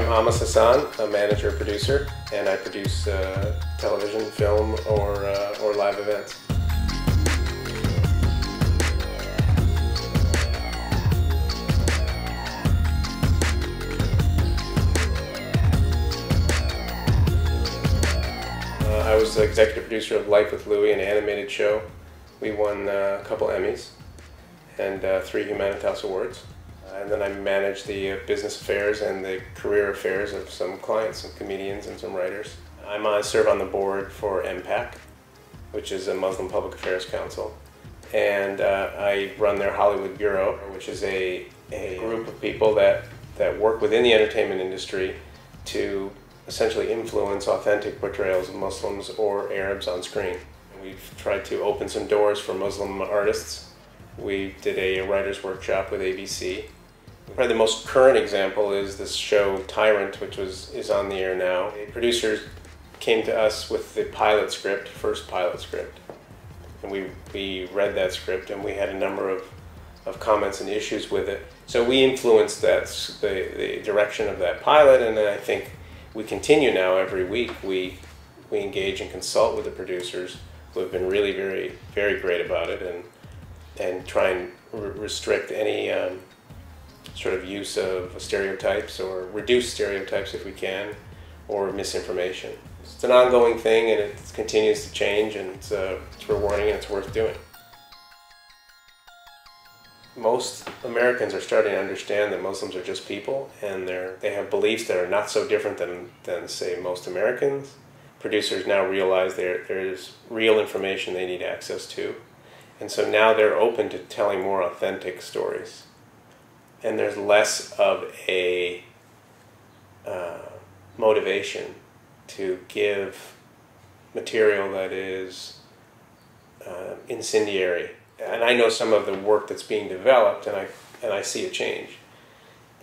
I'm Ahmos Hassan, a manager producer, and I produce television, film, or live events. I was the executive producer of Life with Louie, an animated show. We won a couple Emmys and 3 Humanitas Awards. And then I manage the business affairs and the career affairs of some clients, some comedians and some writers. I serve on the board for MPAC, which is a Muslim Public Affairs Council. And I run their Hollywood Bureau, which is a group of people that work within the entertainment industry to essentially influence authentic portrayals of Muslims or Arabs on screen. We've tried to open some doors for Muslim artists. We did a writer's workshop with ABC. Probably the most current example is this show Tyrant, which is on the air now. The producers came to us with the pilot script, first pilot script. And we read that script and we had a number of comments and issues with it. So we influenced the direction of that pilot, and then I think we continue now every week. We engage and consult with the producers who have been really very great about it and try and restrict any sort of use of stereotypes or reduce stereotypes if we can, or misinformation. It's an ongoing thing and it continues to change, and it's rewarding and it's worth doing. Most Americans are starting to understand that Muslims are just people, and they have beliefs that are not so different than say, most Americans. Producers now realize there is real information they need access to, and so now they're open to telling more authentic stories. And there's less of a motivation to give material that is incendiary. And I know some of the work that's being developed, and I see a change.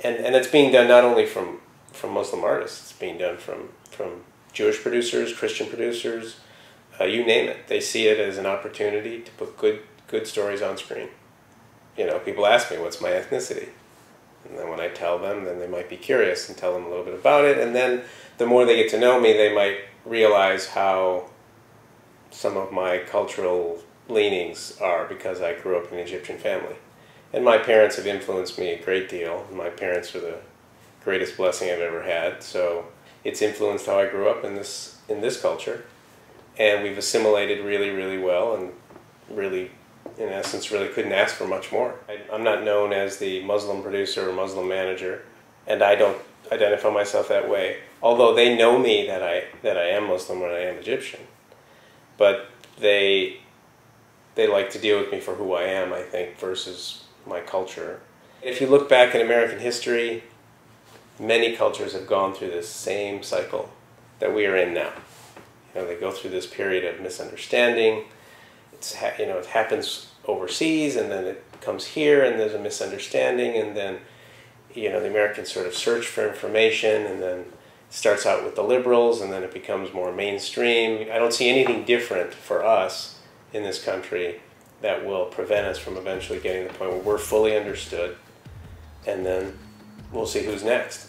And it's being done not only from Muslim artists, it's being done from Jewish producers, Christian producers, you name it. They see it as an opportunity to put good stories on screen. You know, people ask me, what's my ethnicity? And then when I tell them, then they might be curious and tell them a little bit about it. And then the more they get to know me, they might realize how some of my cultural leanings are, because I grew up in an Egyptian family. And my parents have influenced me a great deal. My parents are the greatest blessing I've ever had. So it's influenced how I grew up in this culture. And we've assimilated really well, and really, in essence, really couldn't ask for much more. I'm not known as the Muslim producer or Muslim manager, and I don't identify myself that way. Although they know me that I am Muslim and I am Egyptian, but they like to deal with me for who I am, I think, versus my culture. If you look back in American history, many cultures have gone through this same cycle that we are in now. You know, they go through this period of misunderstanding. It happens overseas, and then it comes here, and there's a misunderstanding, and then, you know, the Americans sort of search for information, and then it starts out with the liberals, and then it becomes more mainstream. I don't see anything different for us in this country that will prevent us from eventually getting to the point where we're fully understood, and then we'll see who's next.